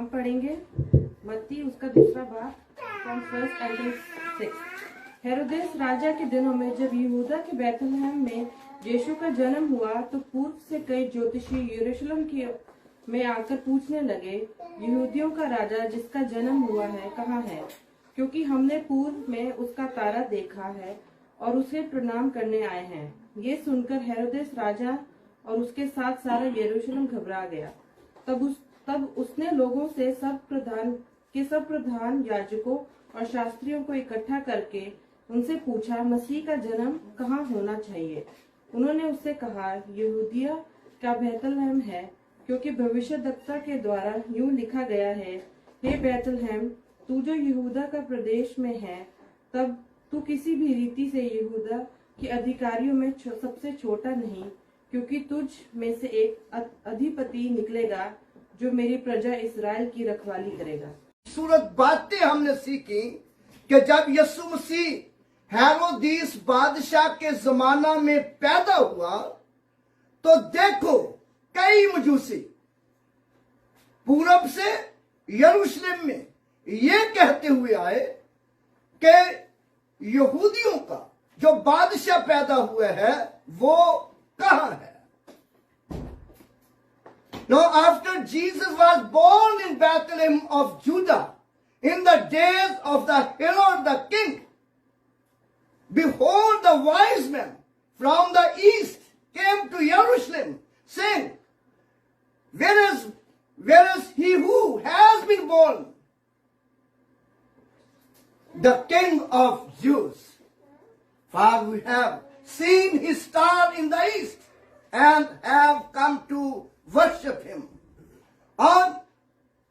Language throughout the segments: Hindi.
हम पढ़ेंगे मत्ती उसका दूसरा बाब फ्रॉम फर्स्ट एंड सिक्स। हेरोदेस राजा के दिनों में जब यहूदा के बैतलहम में यीशु का जन्म हुआ तो पूर्व से कई ज्योतिषी यरूशलेम की में आकर पूछने लगे, यहूदियों का राजा जिसका जन्म हुआ है कहाँ है? क्योंकि हमने पूर्व में उसका तारा देखा है और उसे प्रणाम करने आए हैं। ये सुनकर हेरोदेस राजा और उसके साथ सारा यरूशलेम घबरा गया। तब उसने लोगों से सब प्रधान याजकों और शास्त्रियों को इकट्ठा करके उनसे पूछा, मसीह का जन्म कहाँ होना चाहिए? उन्होंने उससे कहा, यहूदिया का बैतलहम है, क्योंकि भविष्यद्वक्ता के द्वारा यूं लिखा गया है, हे बैतलहम, तू जो यहूदा का प्रदेश में है, तब तू किसी भी रीति से यहूदा के अधिकारियों में सबसे छोटा नहीं, क्योंकि तुझ में से एक अधिपति निकलेगा जो मेरी प्रजा इस्राएल की रखवाली करेगा। खूबसूरत बातें हमने सीखी कि जब यीशु मसीह हेरोदेस बादशाह के जमाना में पैदा हुआ तो देखो कई मजूसी पूरब से यरूशलेम में ये कहते हुए आए कि यहूदियों का जो बादशाह पैदा हुए है वो कहाँ है? Now, after Jesus was born in Bethlehem of Judah, in the days of the Herod the king, behold, the wise men from the east came to Jerusalem, saying, Where is he who has been born? The King of Jews. For we have seen his star in the east and have come to worship him. और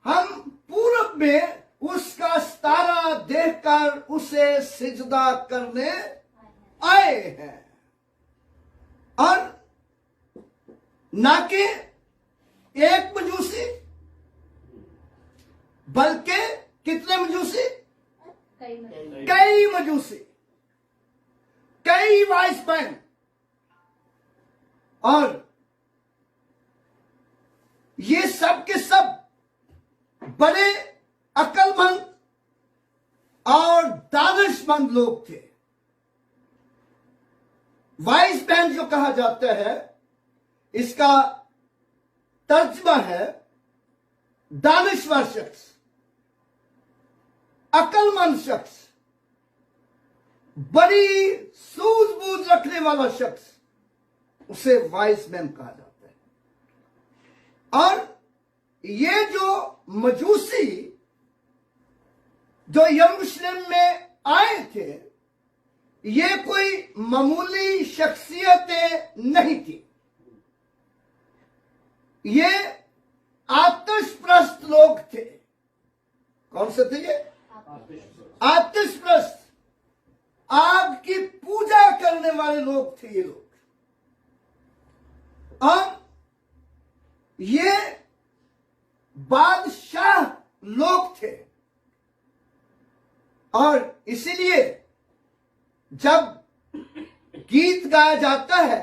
हम पूरब में उसका तारा देखकर उसे सिजदा करने आए हैं। और ना कि एक मजूसी बल्कि कितने मजूसी? कई मजूसी, कई वाइस मैन। और ये सब के सब बड़े अक्लमंद और दानिशमंद लोग थे। वाइस मैन जो कहा जाता है इसका तर्जमा है दानिशवर शख्स, अक्लमंद शख्स, बड़ी सूझबूझ रखने वाला शख्स, उसे वाइस मैन कहा जाता है। और ये जो मजूसी जो यरूशलेम में आए थे ये कोई मामूली शख्सियतें नहीं थी। ये आतिशप्रस्त लोग थे। कौन से थे ये? आतिशप्रस्त, आग की पूजा करने वाले लोग थे ये लोग। और ये बादशाह लोग थे। और इसीलिए जब गीत गाया जाता है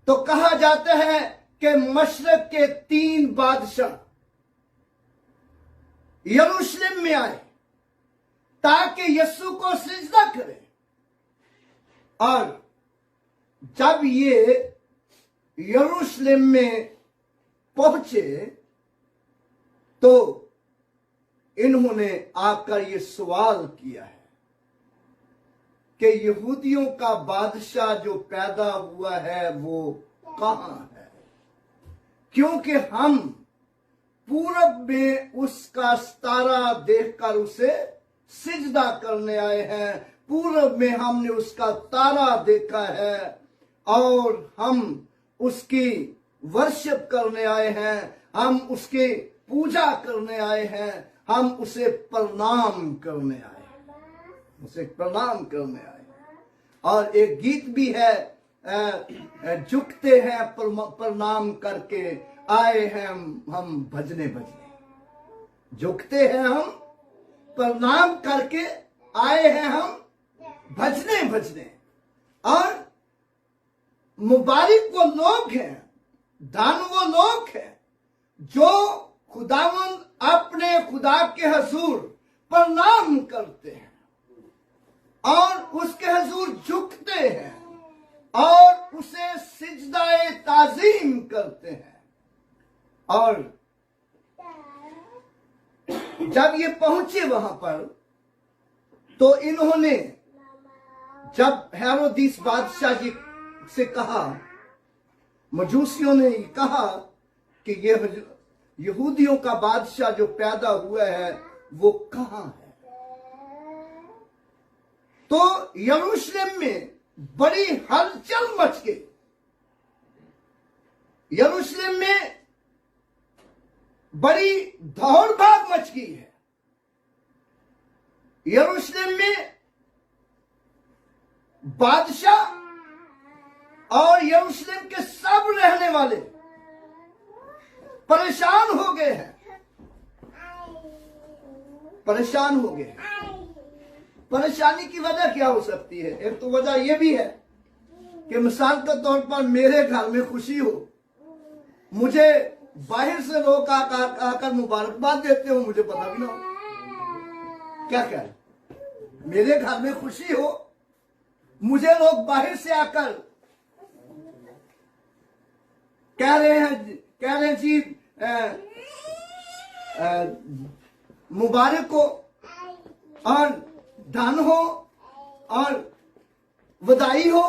तो कहा जाता है कि मशरक के 3 बादशाह यरूशलेम में आए ताकि यीशु को सिजदा करें। और जब ये यरूशलेम में पहुंचे तो इन्होंने आकर ये सवाल किया है कि यहूदियों का बादशाह जो पैदा हुआ है वो कहां है? क्योंकि हम पूरब में उसका तारा देखकर उसे सिजदा करने आए हैं। पूरब में हमने उसका तारा देखा है और हम उसकी वर्शिप करने आए हैं, हम उसकी पूजा करने आए हैं, हम उसे प्रणाम करने आए हैं, उसे प्रणाम करने आए हैं। और एक गीत भी है, झुकते हैं प्रणाम करके आए हैं हम भजने भजने। झुकते हैं हम प्रणाम करके आए हैं हम भजने भजने। और मुबारक वो लोग हैं, दान वो लोग हैं जो खुदावंद अपने खुदा के हजूर प्रणाम करते हैं और उसके हजूर झुकते हैं और उसे सिजदाए ताजीम करते हैं। और जब ये पहुंचे वहां पर तो इन्होंने जब हेरोदिस बादशाह जी से कहा, मजूसियों ने कहा कि ये यहूदियों का बादशाह जो पैदा हुआ है वो कहां है, तो यरूशलेम में बड़ी हलचल मच गई। यरूशलेम में बड़ी दौड़ भाग मच गई है। यरूशलेम में बादशाह और यरूशलेम के सब रहने वाले परेशान हो गए हैं, परेशान हो गए। परेशानी की वजह क्या हो सकती है? एक तो वजह यह भी है कि मिसाल के तौर पर मेरे घर में खुशी हो, मुझे बाहर से लोग आकर मुबारकबाद देते हो, मुझे पता भी ना हो क्या क्या है। मेरे घर में खुशी हो, मुझे लोग बाहर से आकर कह रहे हैं जी मुबारक हो और धन हो और बधाई हो,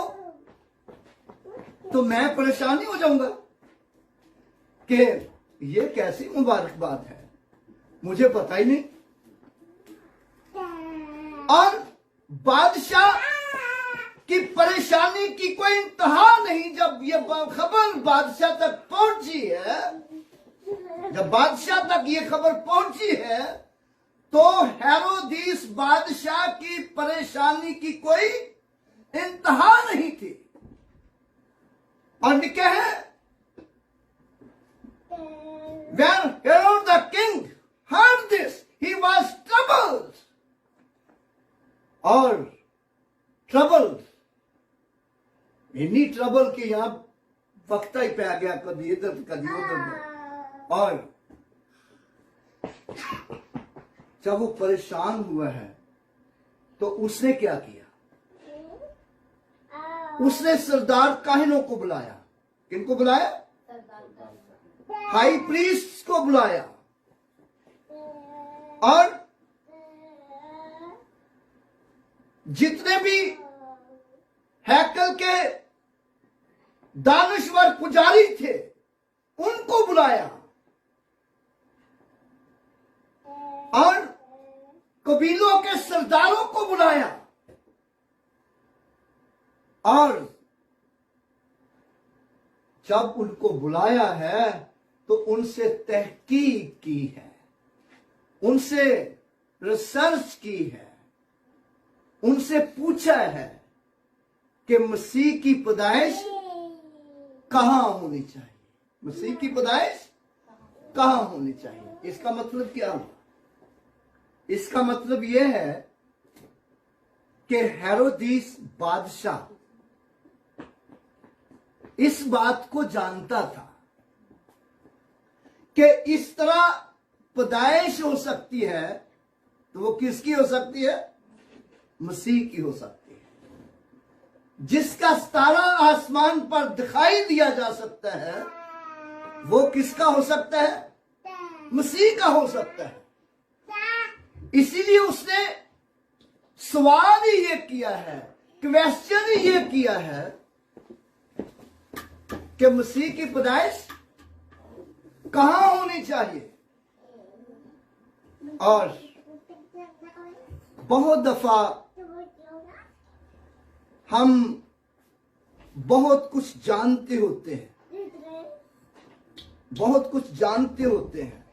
तो मैं परेशान नहीं हो जाऊंगा कि ये कैसी मुबारकबाद है, मुझे पता ही नहीं। और बादशाह की परेशानी की कोई इंतहा नहीं। जब ये खबर बादशाह तक पहुंची है, जब बादशाह तक ये खबर पहुंची है, तो हेरोदिस बादशाह की परेशानी की कोई इंतहा नहीं थी। और लिखा है, when Herod the king heard this, he was troubled. और ट्रबल, इतनी ट्रबल कि यहां वक्ता ही पै गया, कभी इधर कभी उधर। और जब वो परेशान हुआ है तो उसने क्या किया? उसने सरदार काहिनों को बुलाया। किनको बुलाया? हाई प्रीस्ट को बुलाया और जितने भी हैकल के दानश्वर पुजारी थे उनको बुलाया और कबीलों के सरदारों को बुलाया और जब उनको बुलाया है तो उनसे तहकीक की है, उनसे रिसर्च की है, उनसे पूछा है कि मसीह की पैदाइश कहां होनी चाहिए, मसीह की पैदाइश कहां होनी चाहिए। इसका मतलब क्या हुआ? इसका मतलब यह है कि हेरोदिस बादशाह इस बात को जानता था कि इस तरह पैदाइश हो सकती है, तो वो किसकी हो सकती है? मसीह की हो सकती है। जिसका सितारा आसमान पर दिखाई दिया जा सकता है, वो किसका हो सकता है? मसीह का हो सकता है। इसीलिए उसने सवाल ही ये किया है, क्वेश्चन ही ये किया है कि मसीह की पैदाइश कहां होनी चाहिए। और बहुत दफा हम बहुत कुछ जानते होते हैं, बहुत कुछ जानते होते हैं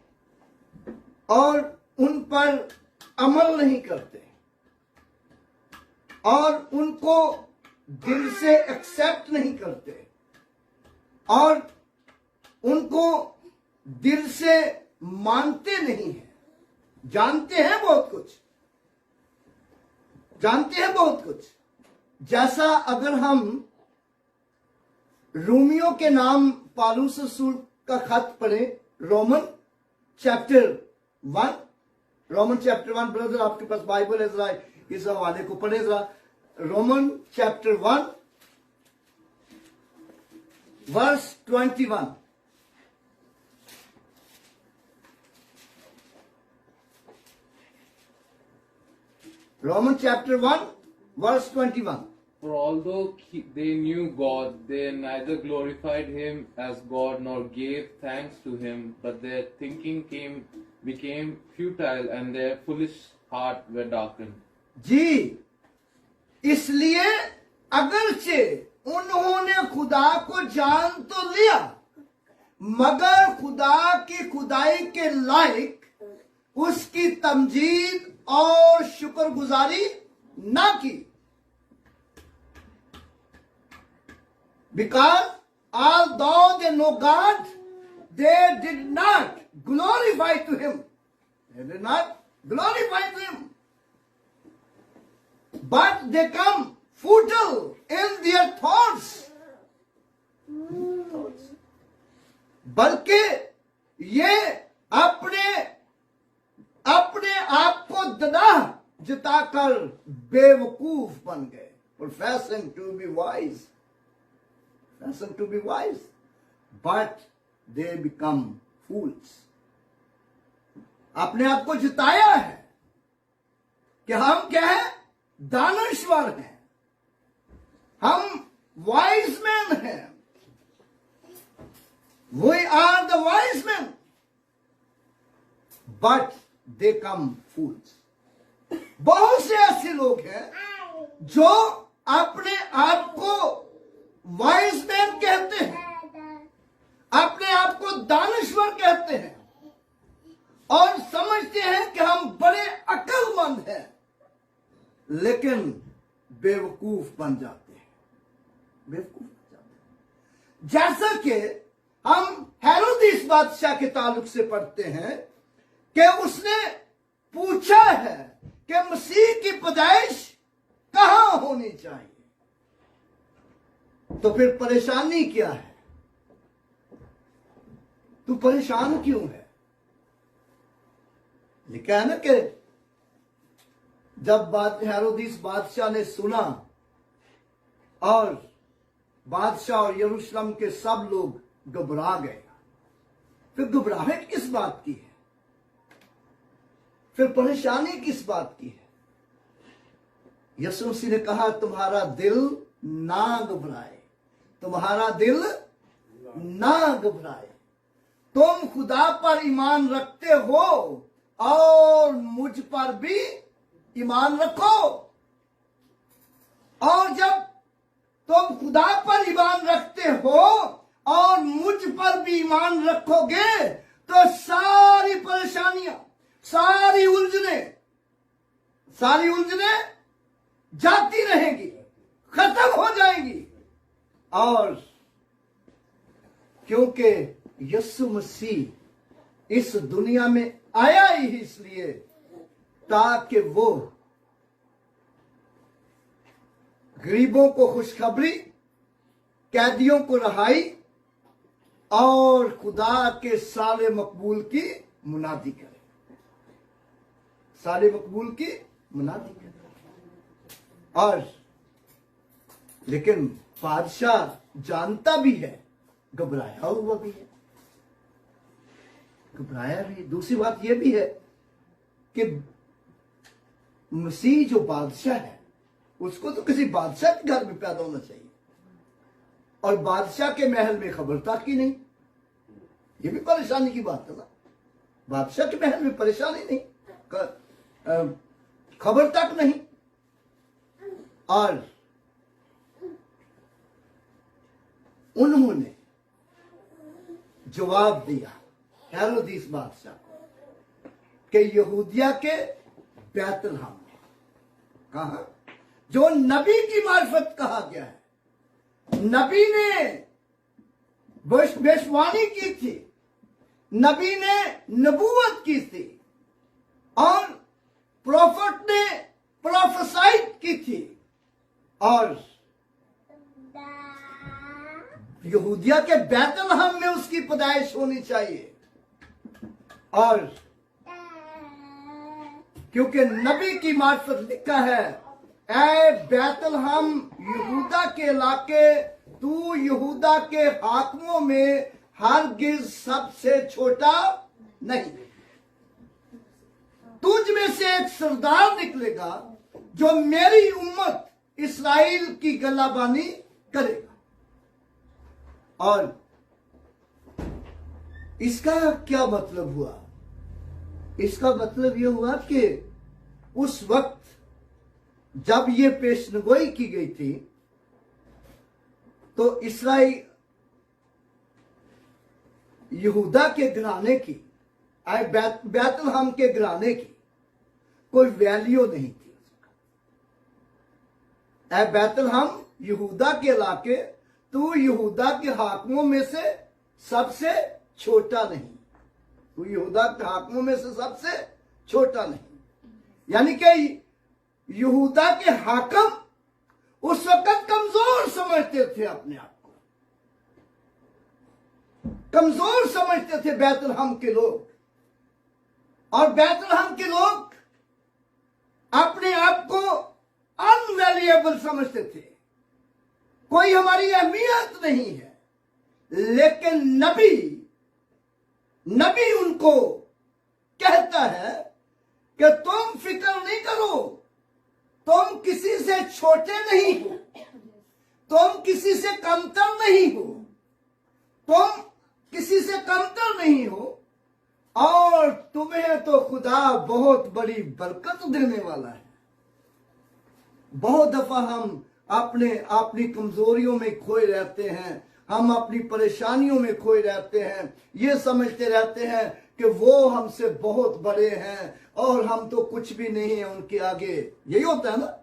और उन पर अमल नहीं करते और उनको दिल से एक्सेप्ट नहीं करते और उनको दिल से मानते नहीं हैं। जानते हैं बहुत कुछ, जानते हैं बहुत कुछ। जैसा अगर हम रोमियो के नाम पौलुस रसूल का खत पढ़े, Roman chapter 1, Roman chapter 1, brother आपके पास बाइबल है, जरा इस हवाले को पढ़े जरा। Roman chapter 1 verse 21। Romans chapter 1 verse 21. For although they knew God, they neither glorified him as God nor gave thanks to him, but their thinking became futile and their foolish heart were darkened. जी, इसलिए अगरचे उन्होंने खुदा को जान तो लिया, मगर खुदा की खुदाई के लायक उसकी तमजीद और शुक्रगुजारी ना की। Because although they know God, they did not glorify to him. They did not glorify to him. But they come futile in their thoughts. बल्कि ये अपने आप को दना जताकर बेवकूफ बन गए। Professing to be wise. Professing to be wise. But they become fools. अपने आप को जिताया है कि हम क्या है? दानश्वर हैं, हम वाइज मैन हैं। We are the wise men, but they come fools. बहुत से ऐसे लोग हैं जो अपने आप को वाइज मैन कहते हैं, अपने आप को दानश्वर कहते हैं और समझते हैं कि हम बड़े अक्लमंद हैं, लेकिन बेवकूफ बन जाते हैं। बेवकूफ बन जाते हैं। जैसा कि हम हेरोदिस बादशाह के ताल्लुक से पढ़ते हैं कि उसने पूछा है कि मसीह की पैदाइश कहां होनी चाहिए, तो फिर परेशानी क्या है? तू परेशान क्यों है? लिखा है ना कि जब हेरोदिस बादशाह ने सुना और बादशाह और यरूशलेम के सब लोग घबरा गए। फिर घबराहट किस बात की है? फिर परेशानी किस बात की है? यीशु मसीह ने कहा तुम्हारा दिल ना घबराए, तुम्हारा दिल ना घबराए। तुम खुदा पर ईमान रखते हो और मुझ पर भी ईमान रखो, और जब तुम खुदा पर ईमान रखते हो और मुझ पर भी ईमान रखोगे तो सारी परेशानियां, सारी उलझने जाती रहेंगी, खत्म हो जाएंगी। और क्योंकि यीशु मसीह इस दुनिया में आया ही इसलिए ताकि वो गरीबों को खुशखबरी, कैदियों को रहाई और खुदा के साले मकबूल की मुनादी करे। साले मकबूल की मुनादी करे। और लेकिन बादशाह जानता भी है, घबराया हुआ भी है, घबराया भी। दूसरी बात यह भी है कि मसीह जो बादशाह है उसको तो किसी बादशाह के घर में पैदा होना चाहिए, और बादशाह के महल में खबर तक ही नहीं। ये भी परेशानी की बात है ना। बादशाह के महल में परेशानी नहीं, खबर तक नहीं। और उन्होंने जवाब दिया हेरोदिस बादशाह को कि यहूदिया के बैतलहम में, कहा जो नबी की मार्फत कहा गया है। नबी ने भविष्यवाणी की थी, नबी ने नबूवत की थी, और प्रोफेट ने प्रोफेसाइड की थी, और यहूदिया के बैतलहम में उसकी पैदाइश होनी चाहिए। और क्योंकि नबी की मार्फत लिखा है, ऐ बैतलहम यहूदा के इलाके, तू यहूदा के हाकिमों में हरगिज सबसे छोटा नहीं। तुझ में से एक सरदार निकलेगा जो मेरी उम्मत इस्राएल की गलाबानी करेगा। और इसका क्या मतलब हुआ? इसका मतलब यह हुआ कि उस वक्त जब ये पेशनगोई की गई थी तो इस्राएल यहूदा के घराने की, बैतलहम के घराने की कोई वैल्यू नहीं थी। ऐ बैतलहम यहूदा के इलाके, तू यहूदा के हाकिमों में से सबसे छोटा नहीं। तू यहूदा के हाकिमों में से सबसे छोटा नहीं। यानी कि यहूदा के हाकिम उस वक्त कमजोर समझते थे अपने आप को, कमजोर समझते थे बैतलहम के लोग। और बैतलहम के लोग अपने आप को अनवैल्यूएबल समझते थे, कोई हमारी अहमियत नहीं है। लेकिन नबी उनको कहता है कि तुम फिक्र नहीं करो, तुम किसी से छोटे नहीं हो, तुम किसी से कमतर नहीं हो, तुम किसी से कमतर नहीं हो, और तुम्हें तो खुदा बहुत बड़ी बरकत देने वाला है। बहुत दफा हम अपनी कमजोरियों में खोए रहते हैं, हम अपनी परेशानियों में खोए रहते हैं, ये समझते रहते हैं कि वो हमसे बहुत बड़े हैं और हम तो कुछ भी नहीं है उनके आगे। यही होता है ना,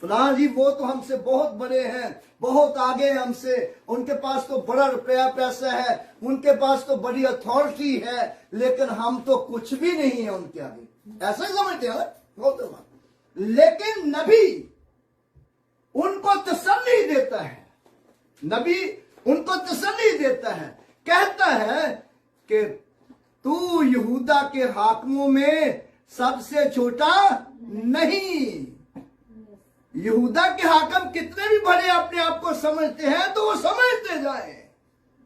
फलां जी वो तो हमसे बहुत बड़े हैं, बहुत आगे हैं हमसे, उनके पास तो बड़ा रुपया पैसा है, उनके पास तो बड़ी अथॉरिटी है, लेकिन हम तो कुछ भी नहीं है उनके आगे। ऐसा ही समझते हैं बहुत। लेकिन नबी उनको तसल्ली देता है, नबी उनको तसल्ली देता है, कहता है कि तू यहूदा के हाकिमों में सबसे छोटा नहीं। यहूदा के हाकिम कितने भी बड़े अपने आप को समझते हैं तो वो समझते जाए,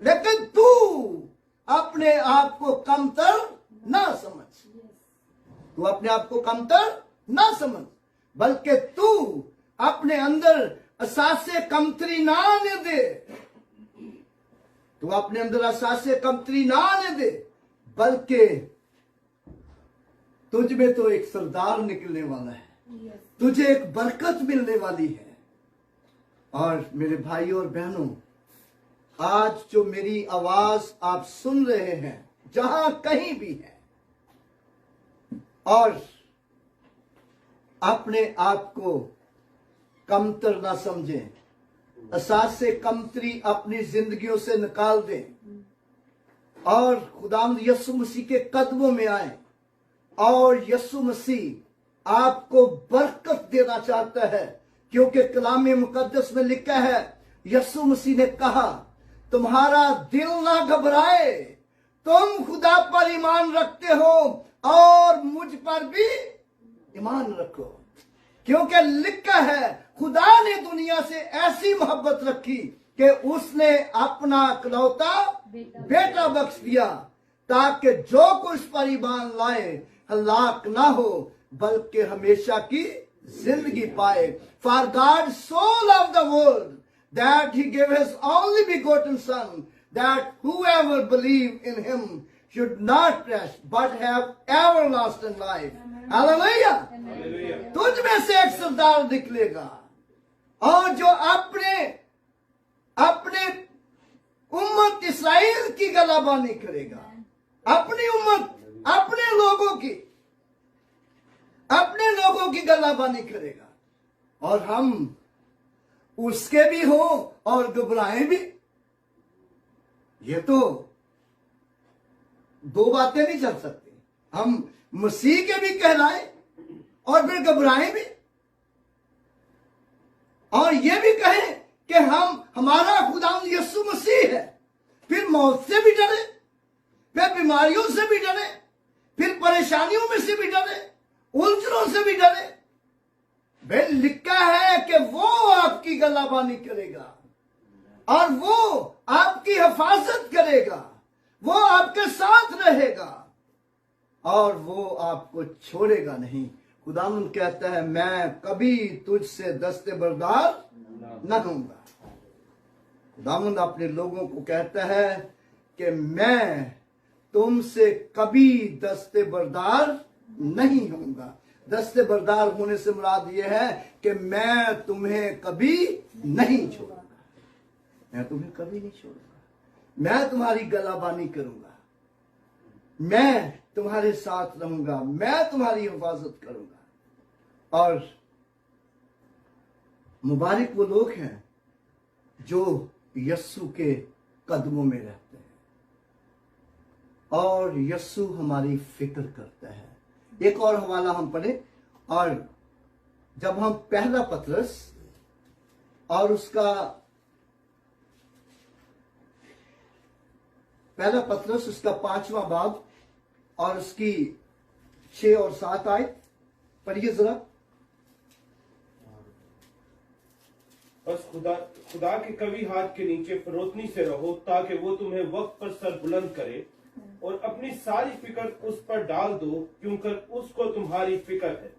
लेकिन तू अपने आप को कमतर ना समझ, तू अपने आप को कमतर ना समझ, बल्कि तू अपने अंदर असासे कमतरी ना आने दे, तू अपने अंदर असासे कमतरी ना आने दे, बल्कि तुझ में तो एक सरदार निकलने वाला है, तुझे एक बरकत मिलने वाली है। और मेरे भाइयों और बहनों, आज जो मेरी आवाज आप सुन रहे हैं जहां कहीं भी है, और अपने आप को कमतर ना समझें, असास से कमतरी अपनी जिंदगियों से निकाल दें और खुदावंद यीशु मसीह के कदमों में आए, और यीशु मसीह आपको बरकत देना चाहता है, क्योंकि कलाम मुकद्दस में लिखा है, यीशु मसीह ने कहा तुम्हारा दिल ना घबराए, तुम खुदा पर ईमान रखते हो और मुझ पर भी ईमान रखो, क्योंकि लिखा है खुदा ने दुनिया से ऐसी मोहब्बत रखी कि उसने अपना इकलौता बेटा बख्श दिया, ताकि जो कुछ पर ईमान लाए हलाक ना हो बल्कि हमेशा की जिंदगी पाए। For God so loved the world that he gave his only begotten son, that whoever believe in him should not perish but have everlasting life. Hallelujah. तुझ में से एक सरदार निकलेगा और जो अपने उम्मत इस्राएल की गलाबानी करेगा, अपनी उम्मत, अपने लोगों की गलाबानी करेगा, और हम उसके भी हो और घबराएं भी। ये तो दो बातें नहीं चल सकती, हम मसीह के भी कहलाएं और फिर घबराएं भी, और ये भी कहें कि हमारा खुदावंद यीशु मसीह है, फिर मौत से भी डरे, फिर बीमारियों से भी डरे, फिर परेशानियों में से भी डरे, उलझनों से भी डरे। भाई लिखा है कि वो आपकी गलाबानी करेगा और वो आपकी हिफाजत करेगा, वो आपके साथ रहेगा और वो आपको छोड़ेगा नहीं। खुदावंद कहता है मैं कभी तुझसे दस्तबरदार न होऊंगा। खुदावंद अपने लोगों को कहता है कि मैं तुमसे कभी दस्तबरदार नहीं होऊंगा। दस्तबरदार होने से मुराद यह है कि मैं तुम्हें कभी नहीं छोड़ूंगा, मैं तुम्हें कभी नहीं छोड़ूंगा, मैं तुम्हारी गलाबानी करूंगा, मैं तुम्हारे साथ रहूंगा, मैं तुम्हारी हिफाजत करूंगा। और मुबारक वो लोग हैं जो यस्सु के कदमों में रहते हैं और यस्सु हमारी फिक्र करता है। एक और हवाला हम पढ़े, और जब हम पहला पतरस और उसका पहला पतरस उसका 5वां बाब और उसकी 6 और 7 आयत पढ़िए जरा। बस खुदा के कवि हाथ के नीचे फरोतनी से रहो ताकि वो तुम्हें वक्त पर सर बुलंद करे और अपनी सारी फिक्र उस पर डाल दो क्योंकि उसको तुम्हारी फिक्र है।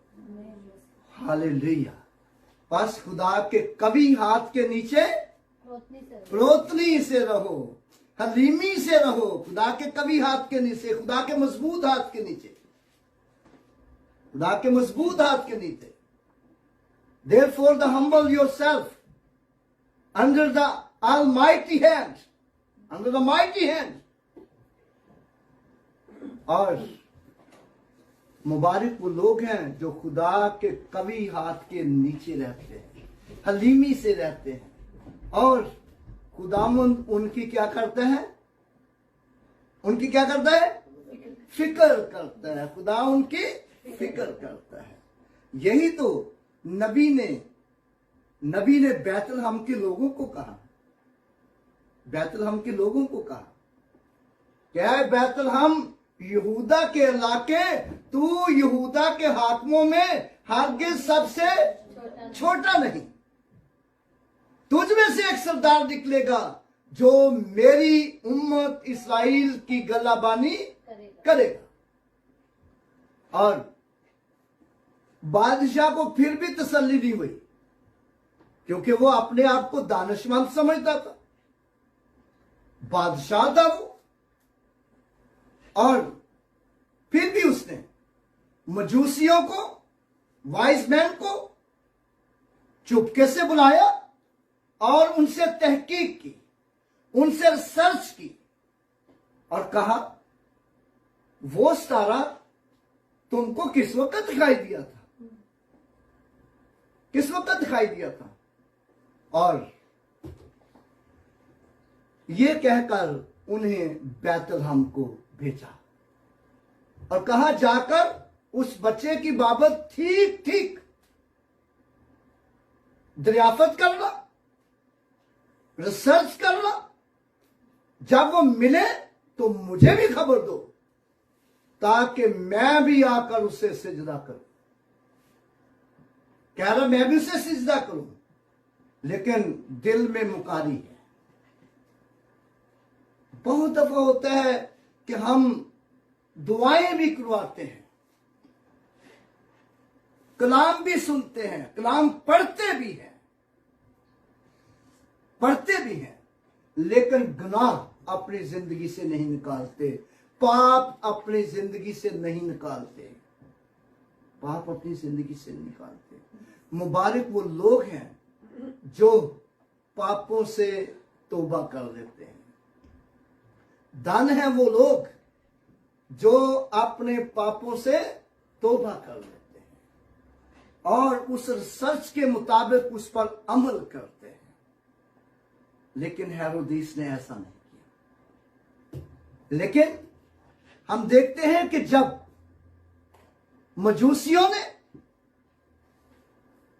हालेलुया। बस खुदा के कवि हाथ के नीचे फरोतनी से रहो, हलीमी से रहो, खुदा के कवि हाथ के नीचे, खुदा के मजबूत हाथ के नीचे, खुदा के मजबूत हाथ के नीचे। Therefore the humble yourself under the almighty hand, under the mighty hand। और मुबारक वो लोग हैं जो खुदा के कवि हाथ के नीचे रहते हैं, हलीमी से रहते हैं और खुदावंद उनकी क्या करता है, उनकी क्या करता है, फिक्र करता है। खुदा उनकी फिक्र करता है। यही तो नबी ने बैतलहम के लोगों को कहा, बैतलहम के लोगों को कहा क्या है, बैतलहम यहूदा के इलाके, तू यहूदा के हाकिमों में हरगिज सबसे छोटा नहीं, तुझ में से एक सरदार निकलेगा जो मेरी उम्मत इस्राइल की गलाबानी करेगा। और बादशाह को फिर भी तसल्ली नहीं हुई क्योंकि वो अपने आप को दानिशमंद समझता था, बादशाह था वो। और फिर भी उसने मजूसियों को, वाइज मैन को चुपके से बुलाया और उनसे तहकीक की, उनसे रिसर्च की और कहा वो सितारा तुमको किस वक्त दिखाई दिया था, किस वक्त दिखाई दिया था। और ये कहकर उन्हें बैतलहम को भेजा और कहा जाकर उस बच्चे की बाबत ठीक ठीक दरियाफत करना, रिसर्च करना, जब वो मिले तो मुझे भी खबर दो ताकि मैं भी आकर उसे सिजदा करूं। कह रहा मैं भी उसे सिजदा करूं, लेकिन दिल में मुकारी है। बहुत दफा होता है कि हम दुआएं भी करवाते हैं, कलाम भी सुनते हैं, कलाम पढ़ते भी हैं, लेकिन गुनाह अपनी जिंदगी से नहीं निकालते, पाप अपनी जिंदगी से नहीं निकालते, पाप अपनी जिंदगी से नहीं निकालते। मुबारक वो लोग हैं जो पापों से तौबा कर लेते हैं। धन है वो लोग जो अपने पापों से तौबा कर लेते हैं और उस रिसर्च के मुताबिक उस पर अमल करते हैं। लेकिन हेरोदिस ने ऐसा नहीं किया। लेकिन हम देखते हैं कि जब मजूसियों ने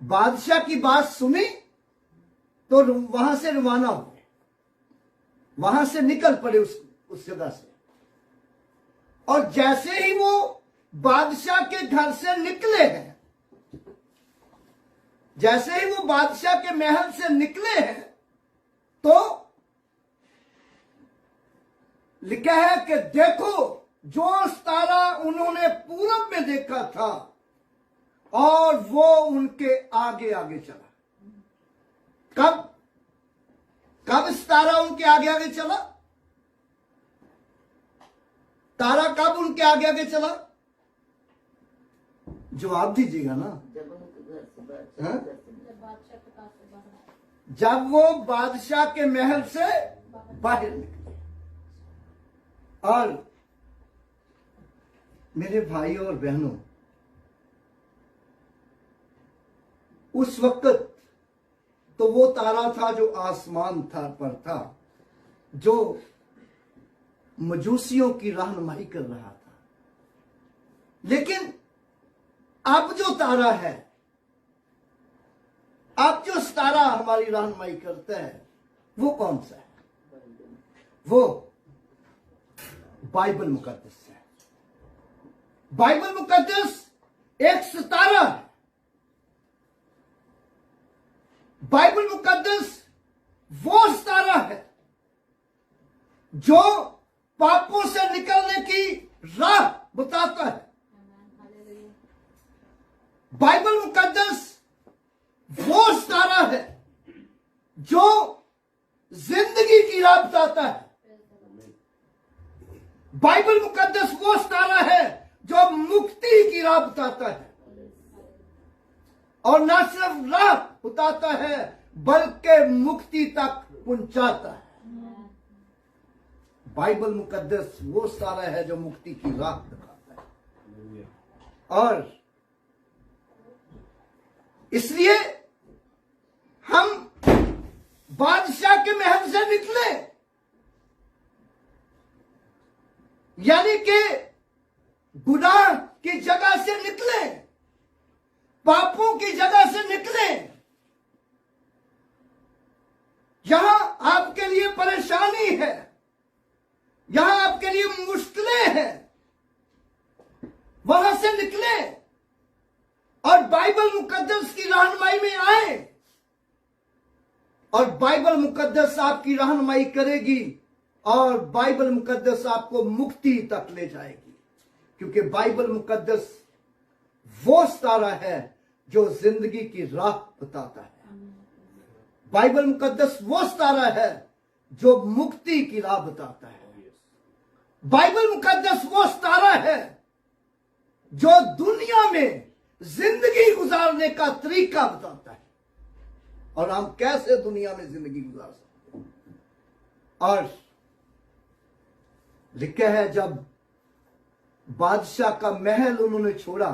बादशाह की बात सुनी तो वहां से रवाना हुए, वहां से निकल पड़े उस जगह से। और जैसे ही वो बादशाह के घर से निकले हैं, जैसे ही वो बादशाह के महल से निकले हैं तो लिखा है कि देखो जो तारा उन्होंने पूरब में देखा था और वो उनके आगे आगे चला। कब कब इस तारा उनके आगे आगे चला? तारा कब उनके आगे आगे चला? जवाब दीजिएगा ना। हाँ? जब वो बादशाह के महल से बाहर निकले। और मेरे भाई और बहनों, उस वक्त तो वो तारा था जो आसमान था पर था, जो मजूसियों की रहनुमाई कर रहा था। लेकिन अब जो तारा है, अब जो तारा हमारी रहनुमाई करता है, वो कौन सा है? वो बाइबल मुकद्दस है। बाइबल मुकद्दस एक सितारा है। बाइबल मुकद्दस वो सितारा है जो पापों से निकलने की राह बताता है। बाइबल मुकद्दस वो सितारा है जो जिंदगी की राह बताता है। बाइबल मुकद्दस वो सितारा है जो मुक्ति की राह बताता है, और ना सिर्फ राह बताता है बल्कि मुक्ति तक पहुंचाता है। बाइबल मुकद्दस वो सितारा है जो मुक्ति की राह दिखाता है। और इसलिए हम बादशाह के महल से निकले, यानी कि गुनाह की जगह से निकले, पापों की जगह से निकले। यहां आपके लिए परेशानी है, यहां आपके लिए मुश्किलें हैं, वहां से निकले और बाइबल मुकद्दस की रहनुमाई में आए, और बाइबल मुकद्दस आपकी रहनुमाई करेगी और बाइबल मुकद्दस आपको मुक्ति तक ले जाएगी। क्योंकि बाइबल मुकद्दस वो सितारा है जो जिंदगी की राह बताता है। बाइबल मुकद्दस वो सितारा है जो मुक्ति की राह बताता है। बाइबल मुकद्दस वो सितारा है जो दुनिया में जिंदगी गुजारने का तरीका बताता है, और हम कैसे दुनिया में जिंदगी गुजार सकते हैं। और लिखा है जब बादशाह का महल उन्होंने छोड़ा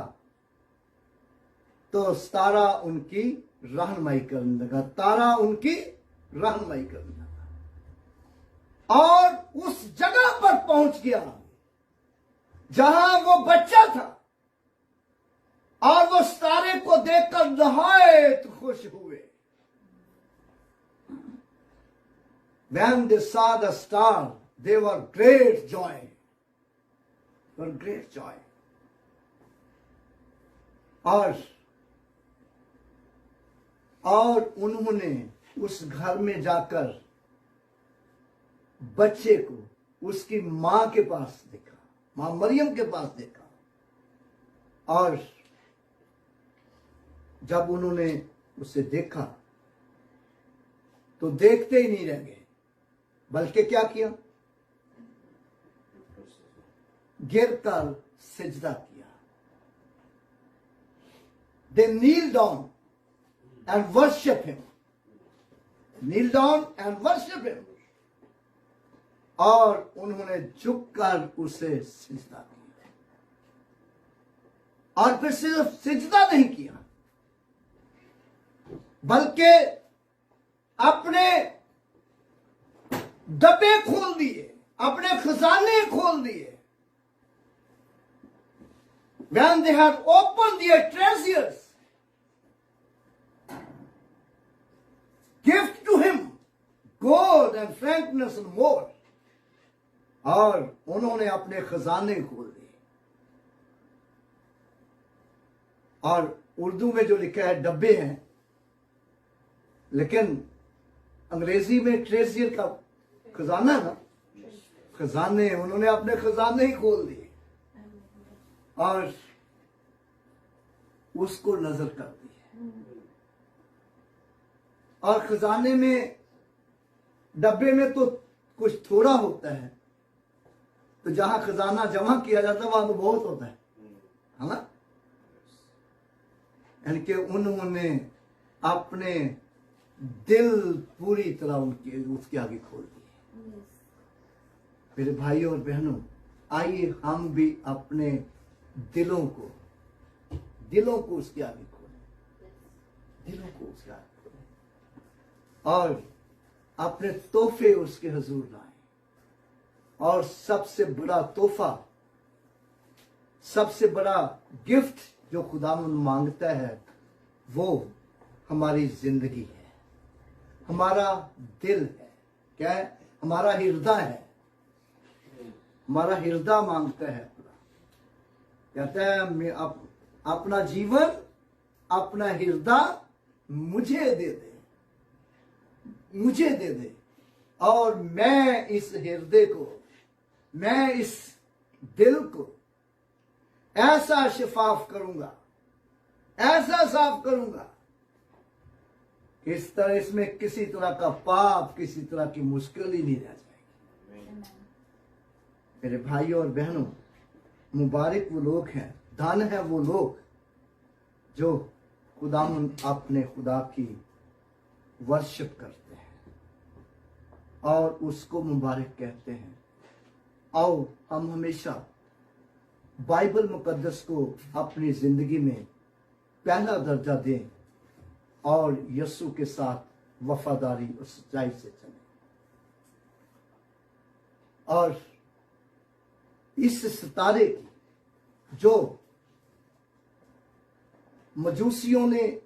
तो तारा उनकी रहनुमाई करने लगा। तारा उनकी रहनुमाई करने लगा और उस जगह पर पहुंच गया जहां वो बच्चा था, और वो तारे को देखकर नहायत खुश हुए। When they saw the star, they were great joy. For great joy. और उन्होंने उस घर में जाकर बच्चे को उसकी मां के पास देखा, मां मरियम के पास देखा, और जब उन्होंने उसे देखा तो देखते ही नहीं रह गए, बल्कि क्या किया? गिरकर सिजदा किया। They kneel down and worship him. Kneel down and worship him. और उन्होंने झुककर उसे सिजदा किया। और फिर सिर्फ सिजदा नहीं किया, बल्कि अपने डब्बे खोल दिए, अपने खजाने खोल दिए। When they had opened their treasures, gift to him gold and frankness and more. और उन्होंने अपने खजाने खोल दिए और उर्दू में जो लिखा है डब्बे हैं, लेकिन अंग्रेजी में ट्रेजर का खजाना ना, खजाने, उन्होंने अपने खजाने ही खोल दिए और उसको नजर कर दी। और खजाने में, डब्बे में तो कुछ थोड़ा होता है, तो जहां खजाना जमा किया जाता है वहां तो बहुत होता है ना। यानी कि उन्होंने अपने दिल पूरी तरह उनके उसके आगे खोल दिए। मेरे भाइयों और बहनों, आइए हम भी अपने दिलों को उसके आगे खोलें, दिलों को उसके आगे खोलें और अपने तोहफे उसके हुजूर लाएं। और सबसे बड़ा तोहफा, सबसे बड़ा गिफ्ट जो खुदावंद मांगता है वो हमारी जिंदगी है, हमारा दिल है। क्या है? हमारा हृदय है, हमारा हृदय मांगता है। कहता है मैं अपना जीवन, अपना हृदय मुझे दे दे, मुझे दे दे, और मैं इस हृदय को, मैं इस दिल को ऐसा शफाफ करूंगा, ऐसा साफ करूंगा, इस तरह इसमें किसी तरह का पाप, किसी तरह की मुश्किल ही नहीं रह जाएगी। मेरे भाइयों और बहनों, मुबारक वो लोग हैं, धन है वो लोग जो खुदावन अपने खुदा की वर्शिप करते हैं और उसको मुबारक कहते हैं। आओ हम हमेशा बाइबल मुकद्दस को अपनी जिंदगी में पहला दर्जा दें और यीशु के साथ वफादारी और सच्चाई से चलें। और इस सितारे की जो मजूसियों ने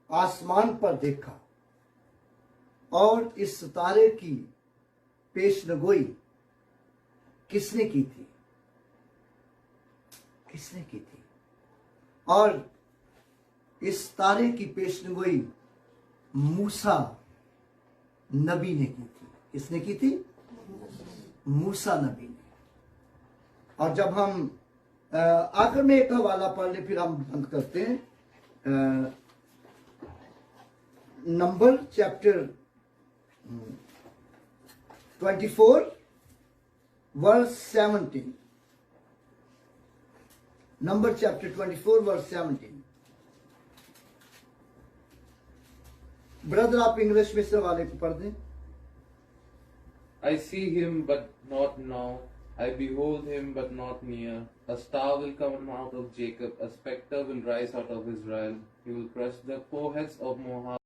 आसमान पर देखा, और इस सितारे की पेशनगोई किसने की थी? किसने की थी? और इस तारे की पेशनगोई मूसा नबी ने की थी। किसने की थी? मूसा नबी ने। और जब हम आखिर में एक हवाला पढ़ ले, फिर हम बंद करते हैं। Number chapter 24 verse 17। Number chapter 24 verse 17। Brother आप इंग्लिश में से वाले को पढ़ दें। I see him, but not now. I behold him, but not near. A star will come out of Jacob. A spectre will rise out of Israel. He will crush the foreheads of Moab.